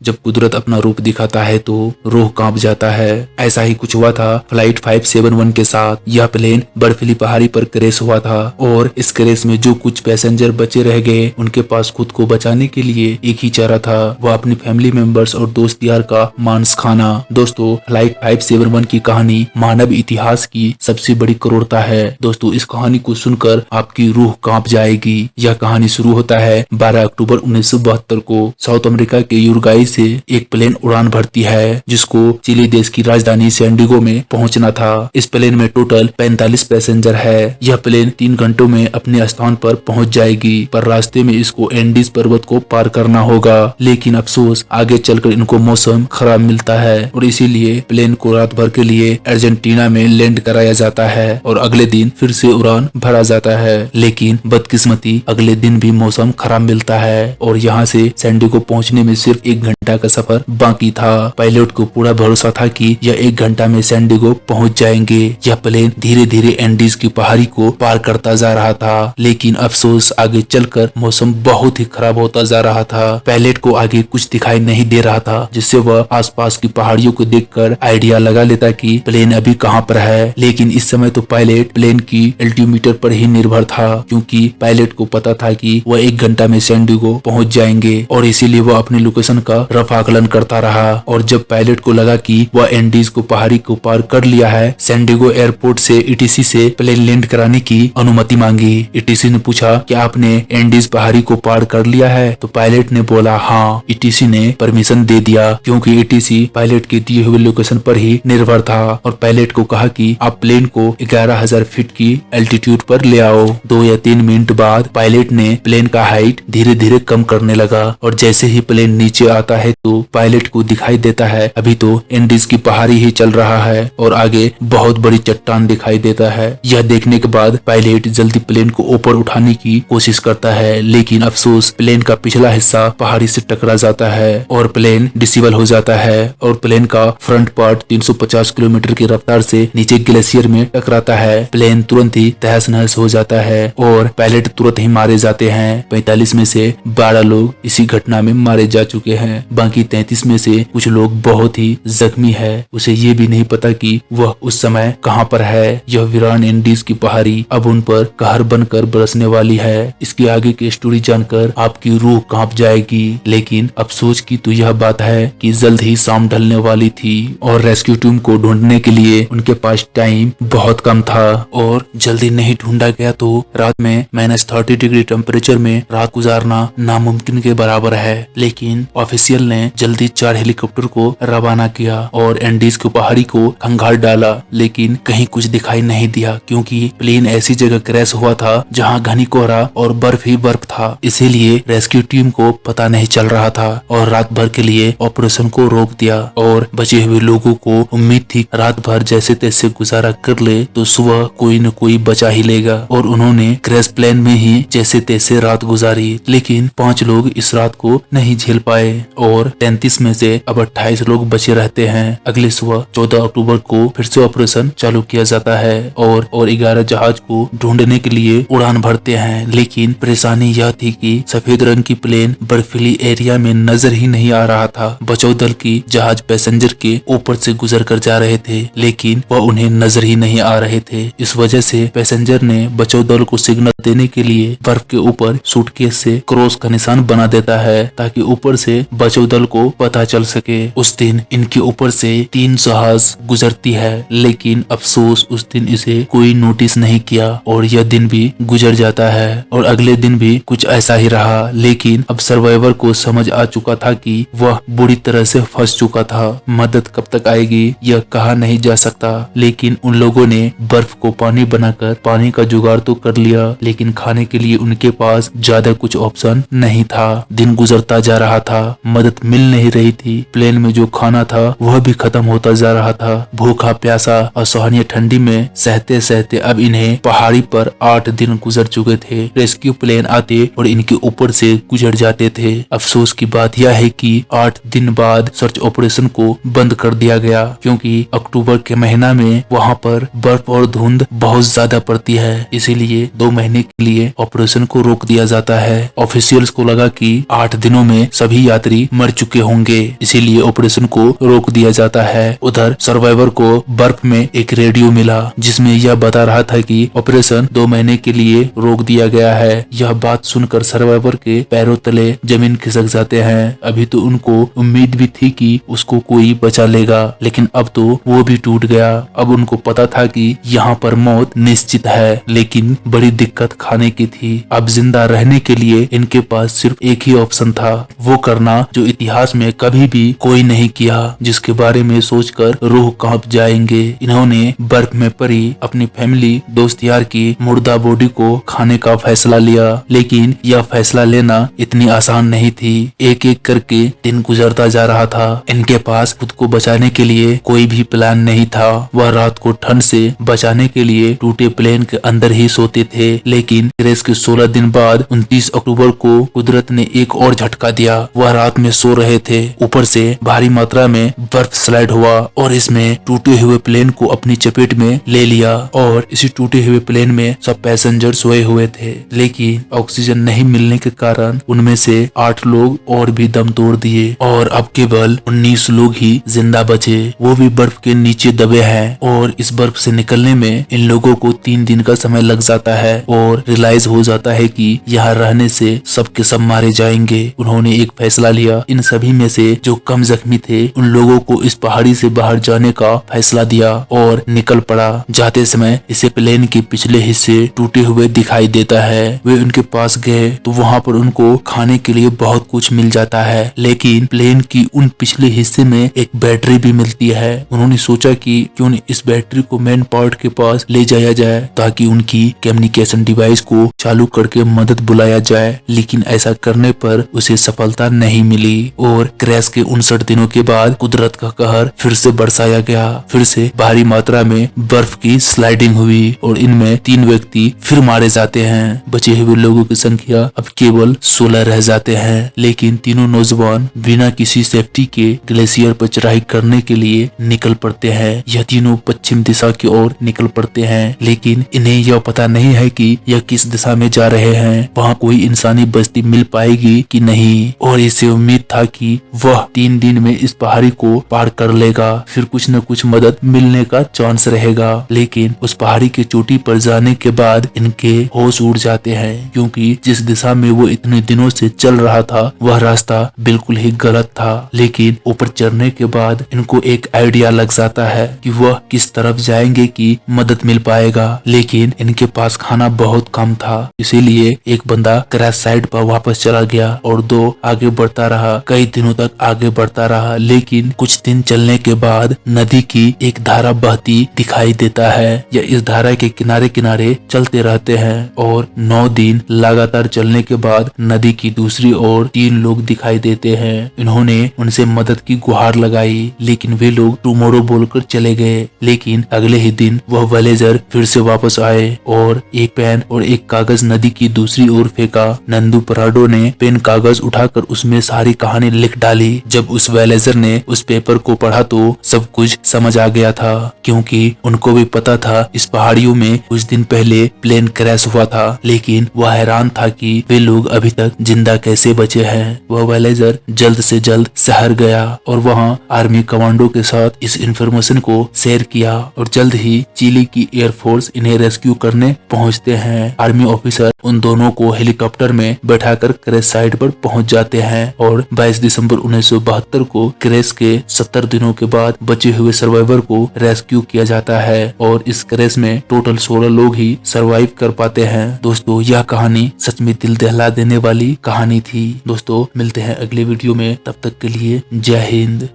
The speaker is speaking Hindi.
जब कुदरत अपना रूप दिखाता है तो रूह कांप जाता है। ऐसा ही कुछ हुआ था फ्लाइट 571 के साथ। यह प्लेन बर्फीली पहाड़ी पर क्रैश हुआ था और इस क्रैश में जो कुछ पैसेंजर बचे रह गए उनके पास खुद को बचाने के लिए एक ही चारा था, वह अपनी फैमिली मेंबर्स और दोस्त यार का मांस खाना। दोस्तों, फ्लाइट 571 की कहानी मानव इतिहास की सबसे बड़ी क्रूरता है। दोस्तों, इस कहानी को सुनकर आपकी रूह कांप जाएगी। यह कहानी शुरू होता है 12 अक्टूबर 1972 को। साउथ अमेरिका के यूरुग्वाई से एक प्लेन उड़ान भरती है जिसको चिली देश की राजधानी सैन डिएगो में पहुंचना था। इस प्लेन में टोटल 45 पैसेंजर है। यह प्लेन 3 घंटों में अपने स्थान पर पहुंच जाएगी, पर रास्ते में इसको एंडीज पर्वत को पार करना होगा। लेकिन अफसोस, आगे चलकर इनको मौसम खराब मिलता है और इसीलिए प्लेन को रात भर के लिए अर्जेंटीना में लैंड कराया जाता है और अगले दिन फिर से उड़ान भरा जाता है। लेकिन बदकिस्मती, अगले दिन भी मौसम खराब मिलता है और यहाँ से सैन डिएगो पहुँचने में सिर्फ 1 घंटा का सफर बाकी था। पायलट को पूरा भरोसा था कि यह 1 घंटा में सैन डिएगो पहुंच जाएंगे। यह प्लेन धीरे धीरे एंडीज की पहाड़ी को पार करता जा रहा था, लेकिन अफसोस, आगे चलकर मौसम बहुत ही खराब होता जा रहा था। पायलट को आगे कुछ दिखाई नहीं दे रहा था, जिससे वह आसपास की पहाड़ियों को देखकर आइडिया लगा लेता कि प्लेन अभी कहाँ पर है। लेकिन इस समय तो पायलट प्लेन की एल्टीमीटर पर ही निर्भर था, क्योंकि पायलट को पता था कि वह 1 घंटा में सैन डिएगो पहुंच जाएंगे और इसीलिए वह अपनी लोकेशन का रफ आकलन करता रहा। और जब पायलट को लगा कि वह एंडीज को पहाड़ी को पार कर लिया है, सैन डिएगो एयरपोर्ट से ईटीसी से प्लेन लैंड कराने की अनुमति मांगी। ईटीसी ने पूछा कि आपने एंडीज पहाड़ी को पार कर लिया है? तो पायलट ने बोला हाँ। ईटीसी ने परमिशन दे दिया, क्योंकि ईटीसी पायलट के दिए हुए लोकेशन पर ही निर्भर था। और पायलट को कहा कि आप प्लेन को 11,000 फीट की एल्टीट्यूड पर ले आओ। 2 या 3 मिनट बाद पायलट ने प्लेन का हाइट धीरे धीरे कम करने लगा और जैसे ही प्लेन नीचे आता है तो पायलट को दिखाई देता है अभी तो एंडीज की पहाड़ी ही चल रहा है और आगे बहुत बड़ी चट्टान दिखाई देता है। यह देखने के बाद पायलट जल्दी प्लेन को ऊपर उठाने की कोशिश करता है, लेकिन अफसोस, प्लेन का पिछला हिस्सा पहाड़ी से टकरा जाता है और प्लेन डिसेबल हो जाता है और प्लेन का फ्रंट पार्ट 350 किलोमीटर की रफ्तार से नीचे ग्लेशियर में टकराता है। प्लेन तुरंत ही तहस नहस हो जाता है और पायलट तुरंत ही मारे जाते हैं। 45 में से 12 लोग इसी घटना में मारे जा चुके हैं। बाकी 33 में से कुछ लोग बहुत ही जख्मी है। उसे ये भी नहीं पता कि वह उस समय कहां पर है। यह वीरान एंडीज की पहाड़ी अब उन पर कहर बनकर बरसने वाली है। इसके आगे की स्टोरी जानकर आपकी रूह कांप जाएगी। लेकिन अफसोस की तो यह बात है कि जल्द ही शाम ढलने वाली थी और रेस्क्यू टीम को ढूंढने के लिए उनके पास टाइम बहुत कम था और जल्दी नहीं ढूंढा गया तो रात में -30 डिग्री टेम्परेचर में रात गुजारना नामुमकिन के बराबर है। लेकिन ऑफिशियल ने जल्दी 4 हेलीकॉप्टर को रवाना किया और एंडीज की पहाड़ी को खंगाल डाला, लेकिन कहीं कुछ दिखाई नहीं दिया, क्योंकि प्लेन ऐसी जगह क्रैश हुआ था जहां घनी कोहरा और बर्फ ही बर्फ था। इसीलिए रेस्क्यू टीम को पता नहीं चल रहा था और रात भर के लिए ऑपरेशन को रोक दिया और बचे हुए लोगों को उम्मीद थी रात भर जैसे तैसे गुजारा कर ले तो सुबह कोई न कोई बचा ही लेगा और उन्होंने क्रैश प्लेन में ही जैसे तैसे रात गुजारी। लेकिन 5 लोग इस रात को नहीं झेल पाए और 33 में से अब 28 लोग बचे रहते हैं। अगले सुबह 14 अक्टूबर को फिर से ऑपरेशन चालू किया जाता है और 11 जहाज को ढूंढने के लिए उड़ान भरते हैं। लेकिन परेशानी यह थी कि सफेद रंग की प्लेन बर्फीली एरिया में नजर ही नहीं आ रहा था। बचाव दल की जहाज पैसेंजर के ऊपर से गुजर कर जा रहे थे, लेकिन वह उन्हें नजर ही नहीं आ रहे थे। इस वजह से पैसेंजर ने बचाव दल को सिग्नल देने के लिए बर्फ के ऊपर सूटकेस से क्रॉस का निशान बना देता है ताकि ऊपर से बचाव दल को पता चल सके। उस दिन इनके ऊपर से 3 जहाज गुजरती है, लेकिन अफसोस उस दिन इसे कोई नोटिस नहीं किया और यह दिन भी गुजर जाता है और अगले दिन भी कुछ ऐसा ही रहा। लेकिन अब सर्वाइवर को समझ आ चुका था कि वह बुरी तरह से फंस चुका था। मदद कब तक आएगी यह कहा नहीं जा सकता, लेकिन उन लोगों ने बर्फ को पानी बनाकर पानी का जुगाड़ तो कर लिया, लेकिन खाने के लिए उनके पास ज्यादा कुछ ऑप्शन नहीं था। दिन गुजरता जा रहा था, मदद मिल नहीं रही थी। प्लेन में जो खाना था वह भी खत्म होता जा रहा था। भूखा प्यासा असहनीय ठंडी में सहते सहते अब इन्हें पहाड़ी पर 8 दिन गुजर चुके थे। रेस्क्यू प्लेन आते और इनके ऊपर से गुजर जाते थे। अफसोस की बात यह है कि 8 दिन बाद सर्च ऑपरेशन को बंद कर दिया गया, क्योंकि अक्टूबर के महीना में वहां पर बर्फ और धुंध बहुत ज्यादा पड़ती है। इसीलिए 2 महीने के लिए ऑपरेशन को रोक दिया जाता है। ऑफिशियल्स को लगा कि 8 दिनों में सभी यात्री मर चुके होंगे, इसीलिए ऑपरेशन को रोक दिया जाता है। उधर सर्वाइवर को बर्फ में एक रेडियो मिला जिसमें यह बता रहा था कि ऑपरेशन 2 महीने के लिए रोक दिया गया है। यह बात सुनकर सर्वाइवर के पैरों तले जमीन खिसक जाते हैं। अभी तो उनको उम्मीद भी थी कि उसको कोई बचा लेगा, लेकिन अब तो वो भी टूट गया। अब उनको पता था कि यहाँ पर मौत निश्चित है, लेकिन बड़ी दिक्कत खाने की थी। अब जिंदा रहने के लिए इनके पास सिर्फ एक ही ऑप्शन था, वो करना जो इतिहास में कभी भी कोई नहीं किया, जिसके बारे में सोचकर रूह कांप जाएंगे। इन्होंने बर्फ में पड़ी अपनी फैमिली दोस्त यार की मुर्दा बॉडी को खाने का फैसला लिया, लेकिन यह फैसला लेना इतनी आसान नहीं थी। एक एक करके दिन गुजरता जा रहा था। इनके पास खुद को बचाने के लिए कोई भी प्लान नहीं था। वह रात को ठंड से बचाने के लिए टूटे प्लेन के अंदर ही सोते थे, लेकिन क्रैश के 16 दिन बाद 29 अक्टूबर को कुदरत ने एक और झटका दिया। वह रात में सो रहे थे, ऊपर से भारी मात्रा में बर्फ स्लाइड हुआ और इसमें टूटे हुए प्लेन को अपनी चपेट में ले लिया। और इसी टूटे हुए प्लेन में सब पैसेंजर सोए हुए थे, लेकिन ऑक्सीजन नहीं मिलने के कारण उनमें से 8 लोग और भी दम तोड़ दिए और अब केवल 19 लोग ही जिंदा बचे। वो भी बर्फ के नीचे दबे हैं और इस बर्फ से निकलने में इन लोगों को 3 दिन का समय लग जाता है और रियलाइज हो जाता है कि यहाँ रहने से सबके सब मारे जाएंगे। उन्होंने एक फैसला लिया, इन सभी में से जो कम जख्मी थे उन लोगों को इस पहाड़ी से बाहर जाने का फैसला दिया और निकल पड़ा। जाते समय इसे प्लेन के पिछले हिस्से टूटे हुए दिखाई देता है। वे उनके पास गए तो वहाँ पर उनको खाने के लिए बहुत कुछ मिल जाता है, लेकिन प्लेन की उन पिछले हिस्से में एक बैटरी भी मिलती है। उन्होंने सोचा कि क्यों न इस बैटरी को मैन पार्ट के पास ले जाया जाए ताकि उनकी कम्युनिकेशन डिवाइस को चालू करके मदद बुलाया जाए, लेकिन ऐसा करने पर उसे सफलता नहीं मिली और क्रैश के 59 दिनों के बाद कुदरत का कहर फिर से बरसाया गया। फिर से भारी मात्रा में बर्फ की स्लाइडिंग हुई और इनमें 3 व्यक्ति फिर मारे जाते हैं। बचे हुए लोगों की संख्या अब केवल 16 रह जाते हैं, लेकिन तीनों नौजवान बिना किसी सेफ्टी के ग्लेशियर पर चढ़ाई करने के लिए निकल पड़ते हैं। यह तीनों पश्चिम दिशा की ओर निकल पड़ते हैं, लेकिन इन्हें यह पता नहीं है कि यह किस दिशा में जा रहे हैं, वहाँ कोई इंसानी बस्ती मिल पाएगी कि नहीं। और इसे उम्मीद था कि वह 3 दिन में इस पहाड़ी को पार कर लेगा, फिर कुछ न कुछ मदद मिलने का चांस रहेगा। लेकिन उस पहाड़ी की चोटी पर जाने के बाद इनके होश उड़ जाते हैं, क्योंकि जिस दिशा में वो इतने दिनों से चल रहा था वह रास्ता बिल्कुल ही गलत था। लेकिन ऊपर चढ़ने के बाद इनको एक आइडिया लग जाता है कि वह किस तरफ जाएंगे कि मदद मिल पाएगा, लेकिन इनके पास खाना बहुत कम था। इसीलिए एक बंदा क्रैश साइड पर वापस चला गया और 2 आगे बढ़ता रहा। कई दिनों तक आगे बढ़ता रहा, लेकिन कुछ दिन चलने के बाद नदी की एक धारा बहती दिखाई देता है। यह इस धारा के किनारे किनारे चलते रहते हैं और 9 दिन लगातार चलने के बाद नदी की दूसरी ओर 3 लोग दिखाई देते हैं। इन्होंने उनसे मदद की गुहार लगाई, लेकिन वे लोग टुमारो बोलकर चले गए। लेकिन अगले ही दिन वह वलेजर फिर से वापस आए और एक पेन और एक कागज नदी की दूसरी ओर फेंका। नंदू पराडो ने पेन कागज उठाकर उसमें सारी कहानी लिख डाली। जब उस वलेजर ने उस पेपर को पढ़ा तो सब कुछ समझ आ गया था, क्योंकि उनको भी पता था इस पहाड़ियों में कुछ दिन पहले प्लेन क्रैश हुआ था, लेकिन वह हैरान था कि वे लोग अभी तक जिंदा कैसे बचे हैं। वह वलेजर जल्द से जल्द शहर गया और वहां आर्मी कमांडो के साथ इस इंफॉर्मेशन को शेयर किया और जल्द ही चिली की एयरफोर्स इन्हें रेस्क्यू करने पहुंचते हैं। आर्मी ऑफिसर उन दोनों को हेलीकॉप्टर में बैठाकर क्रैश साइट पर पहुंच जाते हैं और 22 दिसंबर 1972 को क्रैश के 70 दिनों के बाद बचे हुए सर्वाइवर को रेस्क्यू किया जाता है और इस क्रैश में टोटल 16 लोग ही सर्वाइव कर पाते हैं। दोस्तों, यह कहानी सच में दिल दहला देने वाली कहानी थी। दोस्तों, मिलते हैं अगले वीडियो में, तब तक के लिए जय हिंद।